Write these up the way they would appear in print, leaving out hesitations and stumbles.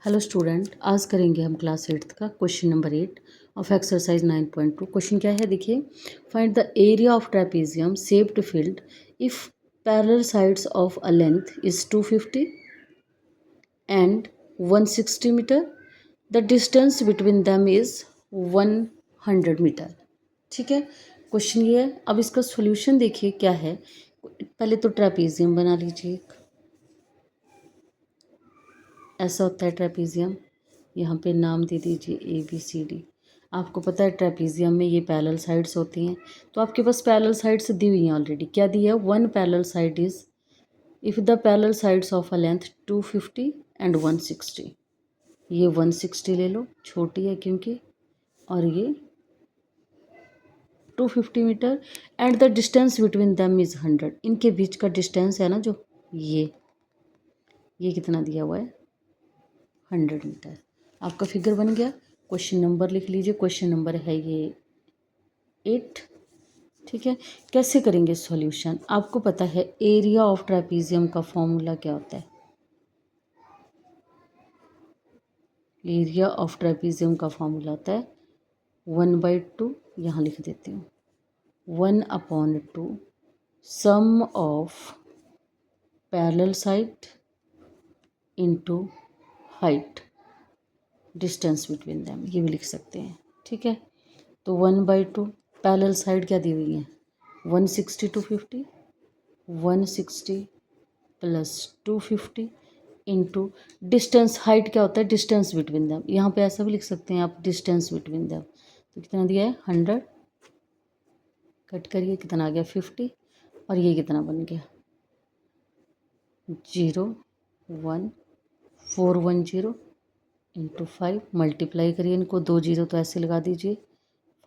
Hello student, आज करेंगे हम क्लास 8th का question number 8 of exercise 9.2। Question क्या है देखिए, find the area of trapezium shaped field if parallel sides of a length is 250 and 160 metre, the distance between them is 100 metre. ठीक है, question ये है। अब इसका सॉल्यूशन देखिए क्या है। पहले तो ट्रेपेजियम बना लीजिए। ऐसा होता है ट्रेपेजियम। यहाँ पे नाम दे दीजिए ABCD। आपको पता है ट्रेपेजियम में ये पैरेलल साइड्स होती हैं, तो आपके पास पैरेलल साइड्स दी हुई हैं ऑलरेडी। क्या दी है? One parallel side is if the parallel sides of a length 250 and 160। ये 160 ले लो, छोटी है क्योंकि, और ये 250 metre and the distance between them is 100। इनके बीच का डिस्टेंस है ना जो ये कितना दिया हुआ है? 100 मीटर। आपका फिगर बन गया। क्वेश्चन नंबर लिख लीजिए। क्वेश्चन नंबर है ये 8। ठीक है, कैसे करेंगे सॉल्यूशन? आपको पता है एरिया ऑफ ट्रेपेजियम का फॉर्मूला क्या होता है? एरिया ऑफ ट्रेपेजियम का फॉर्मूला होता है 1/2, यहाँ लिख देती हूँ, 1/2 sum of parallel side into height distance between them, ये भी लिख सकते हैं। ठीक है, तो 1/2 पैरेलल साइड क्या दी हुई है? 160 250, 160 प्लस 250 इंटू डिस्टेंस। हाइट क्या होता है? Distance between them. यहाँ पे ऐसा भी लिख सकते हैं आप, डिस्टेंस बिटवीन दैम। तो कितना दिया है? 100। कट करिए, कितना आ गया? 50। और ये कितना बन गया? 0 1 410 इंटू 5। मल्टीप्लाई करिए इनको, 2 0 तो ऐसे लगा दीजिए।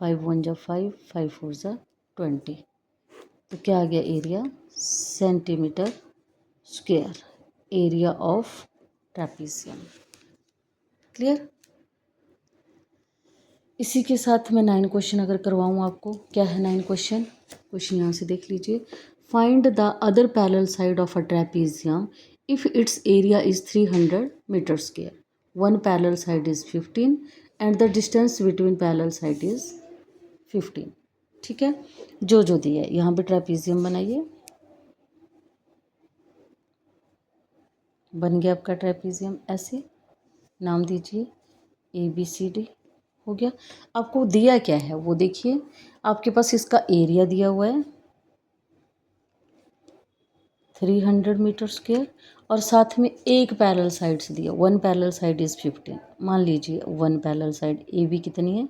5 1 जा 5, 5 4 जा 20। तो क्या आ गया area? Centimetre square, area of trapezium. Clear? इसी के साथ मैं 9 क्वेश्चन अगर करवाऊँ आपको, क्या है 9 क्वेश्चन? क्वेश्चन यहाँ से देख लीजिए। Find the other parallel side of a trapezium if its area is 300 metre square, one parallel side is 15 and the distance between parallel side is 15। ठीक है, जो दिया है यहाँ पे ट्रेपेजियम बनाइए। बन गया आपका ट्रेपेजियम। ऐसे नाम दीजिए ABCD। हो गया। आपको दिया क्या है वो देखिए। आपके पास इसका एरिया दिया हुआ है 300 मीटर स्क्वायर, और साथ में एक पैरेलल साइड से दिया, वन पैरेलल साइड इज 15। मान लीजिए वन पैरेलल साइड AB कितनी है?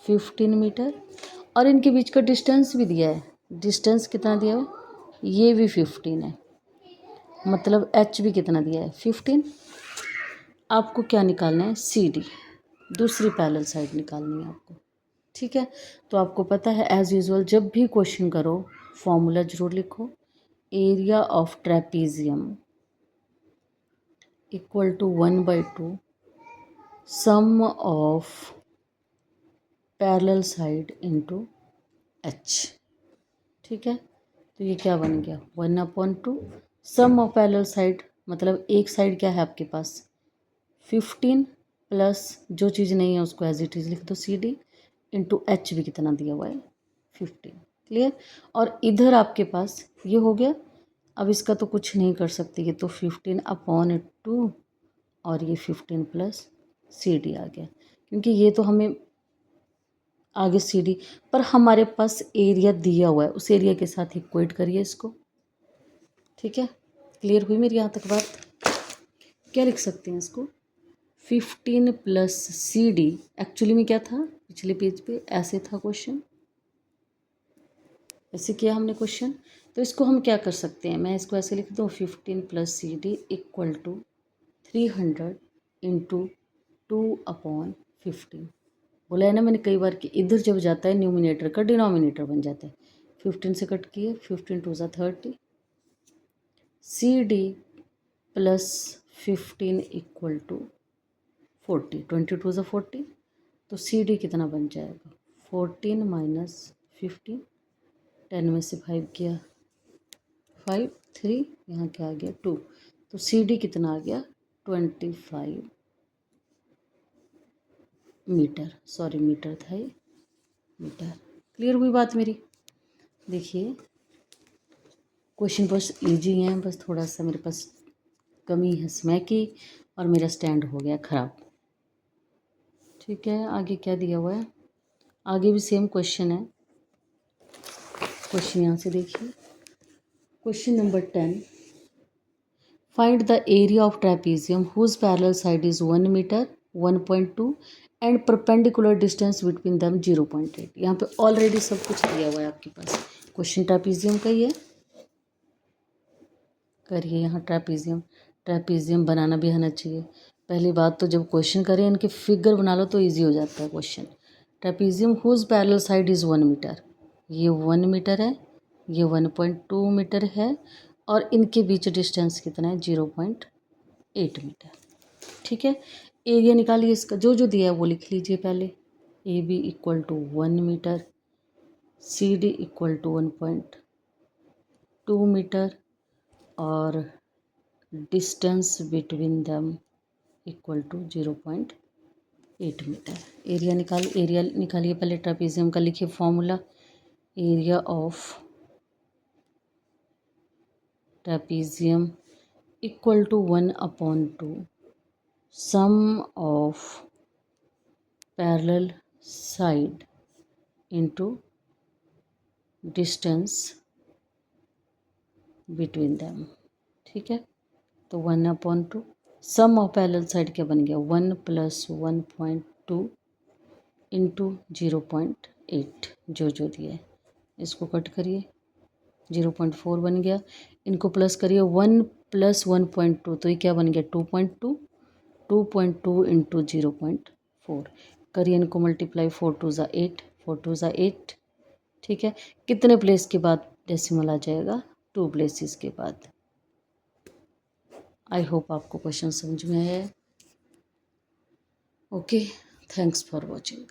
15 मीटर, और इनके बीच का डिस्टेंस भी दिया है। डिस्टेंस कितना दिया है? ये भी 15 है, मतलब H भी कितना दिया है? 15। आपको क्या निकालना है? CD, दूसरी पैरेलल साइड निकालनी है आपको। ठीक है, तो आपको पता है एज यूजुअल जब भी क्वेश्चन करो फॉर्मूला जरूर लिखो। Area of trapezium equal to 1/2 sum of parallel side into H। ठीक है, तो ये क्या बन गया? 1/2 सम ऑफ पैरेलल साइड, मतलब एक साइड क्या है आपके पास? 15 प्लस जो चीज़ नहीं है उसको एज इट इज़ लिख दो CD इंटू H भी कितना दिया हुआ है? 15। क्लियर? और इधर आपके पास ये हो गया। अब इसका तो कुछ नहीं कर सकते, ये तो 15/2 और ये 15 प्लस CD आ गया, क्योंकि ये तो हमें आगे CD, पर हमारे पास एरिया दिया हुआ है, उस एरिया के साथ इक्वेट करिए इसको। ठीक है, क्लियर हुई मेरी यहाँ तक बात? क्या लिख सकते हैं इसको? 15 प्लस CD एक्चुअली में क्या था? पिछले पेज पे ऐसे था क्वेश्चन, ऐसे किया हमने क्वेश्चन। तो इसको हम क्या कर सकते हैं? मैं इसको ऐसे लिख दूँ, 15 plus CD equal to 300 into 2/15। बोला है ना मैंने कई बार कि इधर जब जाता है न्यूमिनेटर का डिनोमिनेटर बन जाता है। 15 से कट किए, 15 2 ज़ा 30। CD प्लस 15 इक्वल टू 40, 22 2 ज़ा 40। तो CD कितना बन जाएगा? 14 माइनस 15, 10 में से 5 किया 5, 3, यहाँ क्या आ गया 2। तो CD कितना आ गया? 25 मीटर, सॉरी मीटर था ये, मीटर। क्लियर हुई बात मेरी? देखिए क्वेश्चन बस इजी हैं, बस थोड़ा सा मेरे पास कमी है समय की और मेरा स्टैंड हो गया ख़राब। ठीक है, आगे क्या दिया हुआ है? आगे भी सेम क्वेश्चन है। क्वेश्चन यहाँ से देखिए, question number 10, find the area of trapezium whose parallel side is 1 metre 1.2 and perpendicular distance between them 0.8। यहाँ पे ऑलरेडी सब कुछ दिया हुआ है आपके पास, क्वेश्चन ट्रेपीजियम का ही है। करिए यहाँ ट्रेपीजियम, ट्रेपीजियम बनाना भी आना चाहिए। पहली बात तो जब क्वेश्चन करें इनके फिगर बना लो तो इजी हो जाता है question. Trapezium whose parallel side is 1 metre, ये 1 मीटर है, ये 1.2 मीटर है और इनके बीच डिस्टेंस कितना है 0.8 मीटर। ठीक है, एरिया निकालिए इसका, जो जो दिया है वो लिख लीजिए पहले। A B equal to 1 metre, C D equal to 1.2 metre और distance between them equal to 0.8 metre. Area निकालिए पहले ट्रेपीजियम का, लिखिए formula, area of trapezium equal to 1/2 sum of parallel side into distance between them. ठीक है, तो 1/2 sum of parallel side क्या बन गया 1 + 1.2 इंटू 0.8, जो दिया है इसको कट करिए 0.4 बन गया। इनको प्लस करिए 1 + 1.2 तो ये क्या बन गया 2.2, 2.2 इंटू 0.4 करिए इनको मल्टीप्लाई, 4 2 ज़ा 8, 4 2 ज़ा 8। ठीक है, कितने प्लेस के बाद डेसिमल आ जाएगा 2 प्लेसेस के बाद। आई होप आपको क्वेश्चन समझ में आया है। Okay, thanks for watching.